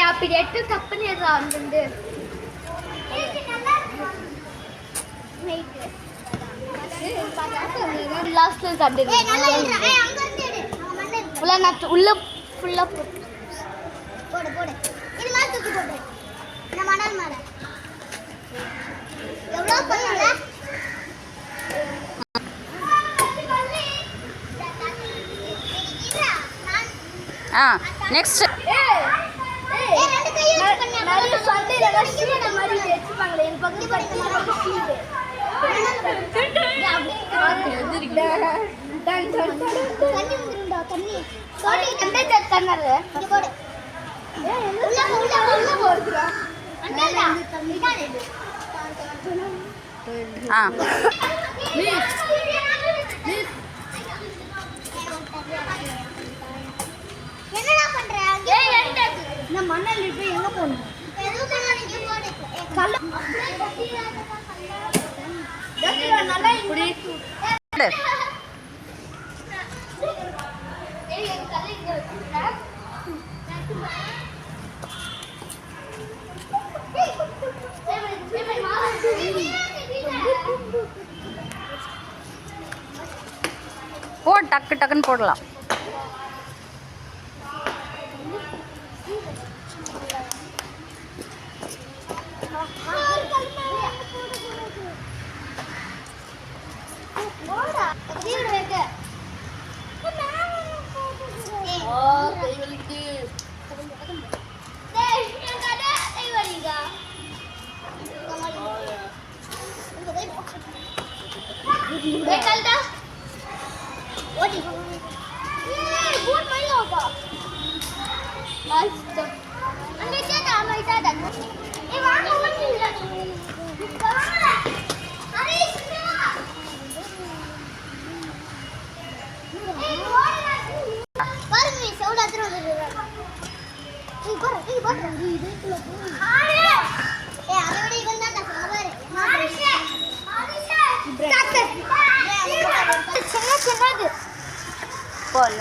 அப்படி எட்டு கப்பனி வந்து லாஸ்ட்ல கண்டு ஃபுல்லா நட்டு உள்ள ஃபுல்லா போடு போடு இது மாதிரி தூக்கி போடு இந்த மணல் மேல எவ்வளவு பண்ணல நெக்ஸ்ட் ரெண்டு கை யூஸ் பண்ணி நல்ல சண்டைல ரஷ்மின மாதிரி வெச்சுப்பாங்களே இந்த பக்கத்து பக்கத்து மாதிரி சீடு தண்ணி வந்துருண்டா தண்ணி சோடி கண்டே தண்ணறே இங்க போடு உள்ள போடுறா அண்ணா இதானே என்னடா பண்ற ஏய் எடுத்து நான் மண்ணல்ல போய் எங்க போணும் எதுக்கு நான் இங்க போடு கல்ல டக்குல நல்லா இப்படி ஏய் என் கல்ல இங்க வச்சுடா போ டக்கு டக்குன்னு போடலாம் போடு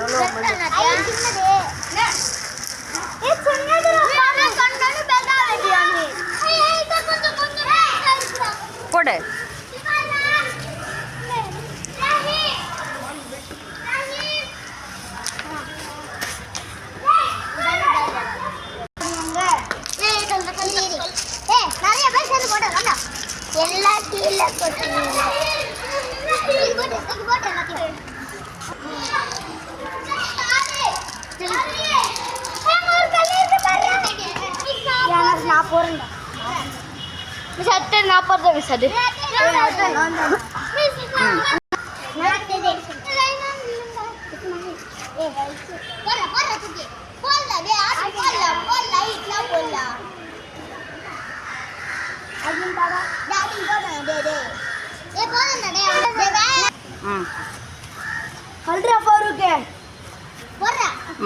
நான் போறேன் சட்டை நான் போறேன் மிஸ் அது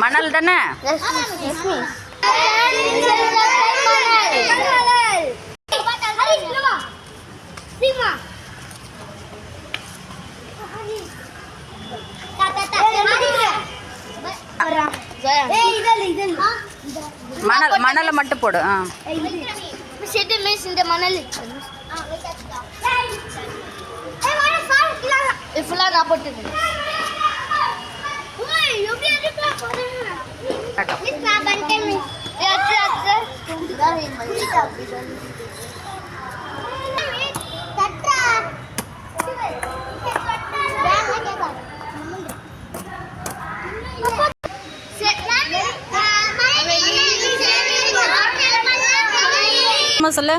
மணல் தானே மணல் மணலை மட்டும் போடு இந்த மணல் ஃபுல்லா நான் போட்டுருக்கேன் சொல்லு